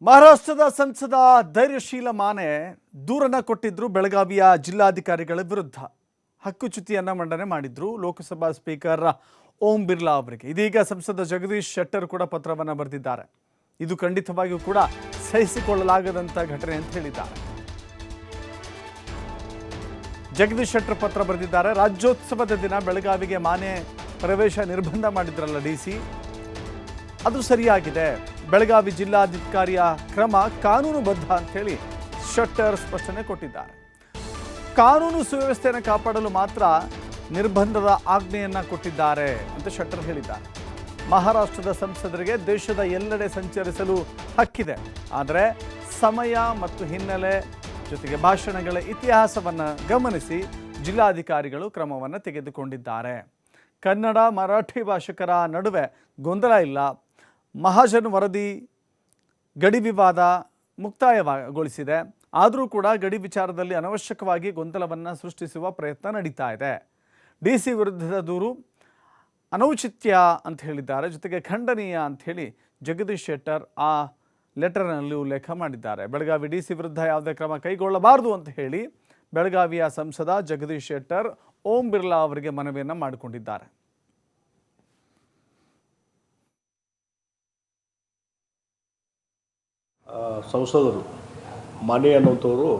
ಮಹಾರಾಷ್ಟ್ರದ ಸಂಸದ ಧೈರ್ಯಶೀಲ ಮಾನೆ ದೂರನ್ನ ಕೊಟ್ಟಿದ್ರು ಬೆಳಗಾವಿಯ ಜಿಲ್ಲಾಧಿಕಾರಿಗಳ ವಿರುದ್ಧ. ಹಕ್ಕುಚ್ಯುತಿಯನ್ನ ಮಂಡನೆ ಮಾಡಿದ್ರು ಲೋಕಸಭಾ ಸ್ಪೀಕರ್ ಓಂ ಬಿರ್ಲಾ ಅವರಿಗೆ. ಇದೀಗ ಸಂಸದ ಜಗದೀಶ್ ಶೆಟ್ಟರ್ ಕೂಡ ಪತ್ರವನ್ನು ಬರೆದಿದ್ದಾರೆ. ಇದು ಖಂಡಿತವಾಗಿಯೂ ಕೂಡ ಸಹಿಸಿಕೊಳ್ಳಲಾಗದಂತ ಘಟನೆ ಅಂತ ಹೇಳಿದ್ದಾರೆ. ಜಗದೀಶ್ ಶೆಟ್ಟರ್ ಪತ್ರ ಬರೆದಿದ್ದಾರೆ. ರಾಜ್ಯೋತ್ಸವದ ದಿನ ಬೆಳಗಾವಿಗೆ ಮಾನೆ ಪ್ರವೇಶ ನಿರ್ಬಂಧ ಮಾಡಿದ್ರಲ್ಲ ಡಿಸಿ, ಅದು ಸರಿಯಾಗಿದೆ. ಬೆಳಗಾವಿ ಜಿಲ್ಲಾಧಿಕಾರಿಯ ಕ್ರಮ ಕಾನೂನುಬದ್ಧ ಅಂತ ಹೇಳಿ ಶೆಟ್ಟರ್ ಸ್ಪಷ್ಟನೆ ಕೊಟ್ಟಿದ್ದಾರೆ. ಕಾನೂನು ಸುವ್ಯವಸ್ಥೆಯನ್ನು ಕಾಪಾಡಲು ಮಾತ್ರ ನಿರ್ಬಂಧದ ಆಜ್ಞೆಯನ್ನ ಕೊಟ್ಟಿದ್ದಾರೆ ಅಂತ ಶೆಟ್ಟರ್ ಹೇಳಿದ್ದಾರೆ. ಮಹಾರಾಷ್ಟ್ರದ ಸಂಸದರಿಗೆ ದೇಶದ ಎಲ್ಲೆಡೆ ಸಂಚರಿಸಲು ಹಕ್ಕಿದೆ, ಆದರೆ ಸಮಯ ಮತ್ತು ಹಿನ್ನೆಲೆ ಜೊತೆಗೆ ಭಾಷಣಗಳ ಇತಿಹಾಸವನ್ನು ಗಮನಿಸಿ ಜಿಲ್ಲಾಧಿಕಾರಿಗಳು ಕ್ರಮವನ್ನು ತೆಗೆದುಕೊಂಡಿದ್ದಾರೆ. ಕನ್ನಡ ಮರಾಠಿ ಭಾಷಿಕರ ನಡುವೆ ಗೊಂದಲ ಇಲ್ಲ. ಮಹಾಜನ್ ವರದಿ ಗಡಿ ವಿವಾದ ಮುಕ್ತಾಯಗೊಳಿಸಿದೆ. ಆದರೂ ಕೂಡ ಗಡಿ ವಿಚಾರದಲ್ಲಿ ಅನವಶ್ಯಕವಾಗಿ ಗೊಂದಲವನ್ನು ಸೃಷ್ಟಿಸುವ ಪ್ರಯತ್ನ ನಡೀತಾ ಇದೆ. ಡಿಸಿ ವಿರುದ್ಧದ ದೂರು ಅನೌಚಿತ್ಯ ಅಂತ ಹೇಳಿದ್ದಾರೆ, ಜೊತೆಗೆ ಖಂಡನೀಯ ಅಂತ ಹೇಳಿ ಜಗದೀಶ್ ಶೆಟ್ಟರ್ ಆ ಲೆಟರ್ನಲ್ಲಿ ಉಲ್ಲೇಖ ಮಾಡಿದ್ದಾರೆ. ಬೆಳಗಾವಿ ಡಿಸಿ ವಿರುದ್ಧ ಯಾವುದೇ ಕ್ರಮ ಕೈಗೊಳ್ಳಬಾರದು ಅಂತ ಹೇಳಿ ಬೆಳಗಾವಿಯ ಸಂಸದ ಜಗದೀಶ್ ಶೆಟ್ಟರ್ ಓಂ ಬಿರ್ಲಾ ಅವರಿಗೆ ಮನವಿಯನ್ನು ಮಾಡಿಕೊಂಡಿದ್ದಾರೆ. ಸಂಸದರು ಮಾನೆ ಅನ್ನುವಂಥವರು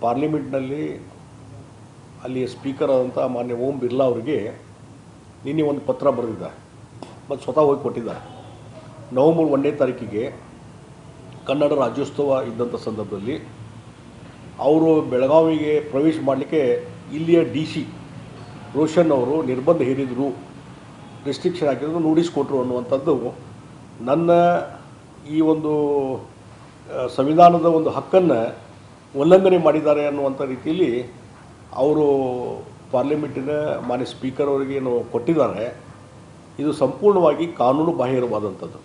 ಪಾರ್ಲಿಮೆಂಟ್ನಲ್ಲಿ ಅಲ್ಲಿ ಸ್ಪೀಕರ್ ಆದಂಥ ಮಾನ್ಯ ಓಂ ಬಿರ್ಲಾ ಅವರಿಗೆ ನಿನ್ನೆ ಒಂದು ಪತ್ರ ಬರೆದಿದ್ದಾರೆ ಮತ್ತು ಸ್ವತಃ ಹೋಗಿ ಕೊಟ್ಟಿದ್ದಾರೆ. ನವೆಂಬರ್ 1ನೇ ತಾರೀಕಿಗೆ ಕನ್ನಡ ರಾಜ್ಯೋತ್ಸವ ಇದ್ದಂಥ ಸಂದರ್ಭದಲ್ಲಿ ಅವರು ಬೆಳಗಾವಿಗೆ ಪ್ರವೇಶ ಮಾಡಲಿಕ್ಕೆ ಇಲ್ಲಿಯ ಡಿ ಸಿ ರೋಷನ್ ಅವರು ನಿರ್ಬಂಧ ಹೇರಿದರು, ರೆಸ್ಟ್ರಿಕ್ಷನ್ ಹಾಕಿದ್ರು, ನೋಟಿಸ್ ಕೊಟ್ಟರು ಅನ್ನುವಂಥದ್ದು ನನ್ನ ಈ ಒಂದು ಸಂವಿಧಾನದ ಒಂದು ಹಕ್ಕನ್ನು ಉಲ್ಲಂಘನೆ ಮಾಡಿದ್ದಾರೆ ಅನ್ನುವಂಥ ರೀತಿಯಲ್ಲಿ ಅವರು ಪಾರ್ಲಿಮೆಂಟಿನ ಮಾನ್ಯ ಸ್ಪೀಕರ್ ಅವರಿಗೆ ಏನು ಕೊಟ್ಟಿದ್ದಾರೆ. ಇದು ಸಂಪೂರ್ಣವಾಗಿ ಕಾನೂನು ಬಾಹಿರವಾದಂಥದ್ದು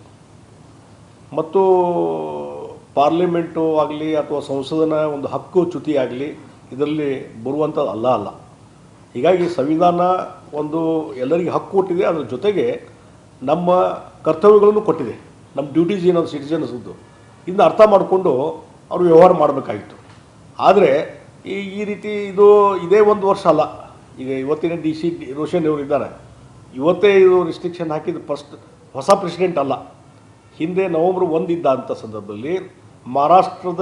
ಮತ್ತು ಪಾರ್ಲಿಮೆಂಟು ಆಗಲಿ ಅಥವಾ ಸಂಸದನ ಒಂದು ಹಕ್ಕು ಚ್ಯುತಿ ಆಗಲಿ ಇದರಲ್ಲಿ ಬರುವಂಥದ್ದು ಅಲ್ಲ. ಹೀಗಾಗಿ ಸಂವಿಧಾನ ಒಂದು ಎಲ್ಲರಿಗೂ ಹಕ್ಕು ಕೊಟ್ಟಿದೆ, ಅದರ ಜೊತೆಗೆ ನಮ್ಮ ಕರ್ತವ್ಯಗಳನ್ನು ಕೊಟ್ಟಿದೆ. ನಮ್ಮ ಡ್ಯೂಟೀಸ್ ಏನದು ಸಿಟಿಜನ್ಸ್ದು ಇದನ್ನ ಅರ್ಥ ಮಾಡಿಕೊಂಡು ಅವರು ವ್ಯವಹಾರ ಮಾಡಬೇಕಾಗಿತ್ತು. ಆದರೆ ಈ ರೀತಿ ಇದೇ ಒಂದು ವರ್ಷ ಅಲ್ಲ, ಈಗ ಇವತ್ತಿನ ಡಿ ಸಿ ರೋಷನ್ ಅವರು ಇದ್ದಾರೆ, ಇವತ್ತೇ ಇದು ರಿಸ್ಟ್ರಿಕ್ಷನ್ ಹಾಕಿದ ಹೊಸ ಪ್ರೆಸಿಡೆಂಟ್ ಅಲ್ಲ. ಹಿಂದೆ ನವೆಂಬರ್ 1 ಇದ್ದಂಥ ಸಂದರ್ಭದಲ್ಲಿ ಮಹಾರಾಷ್ಟ್ರದ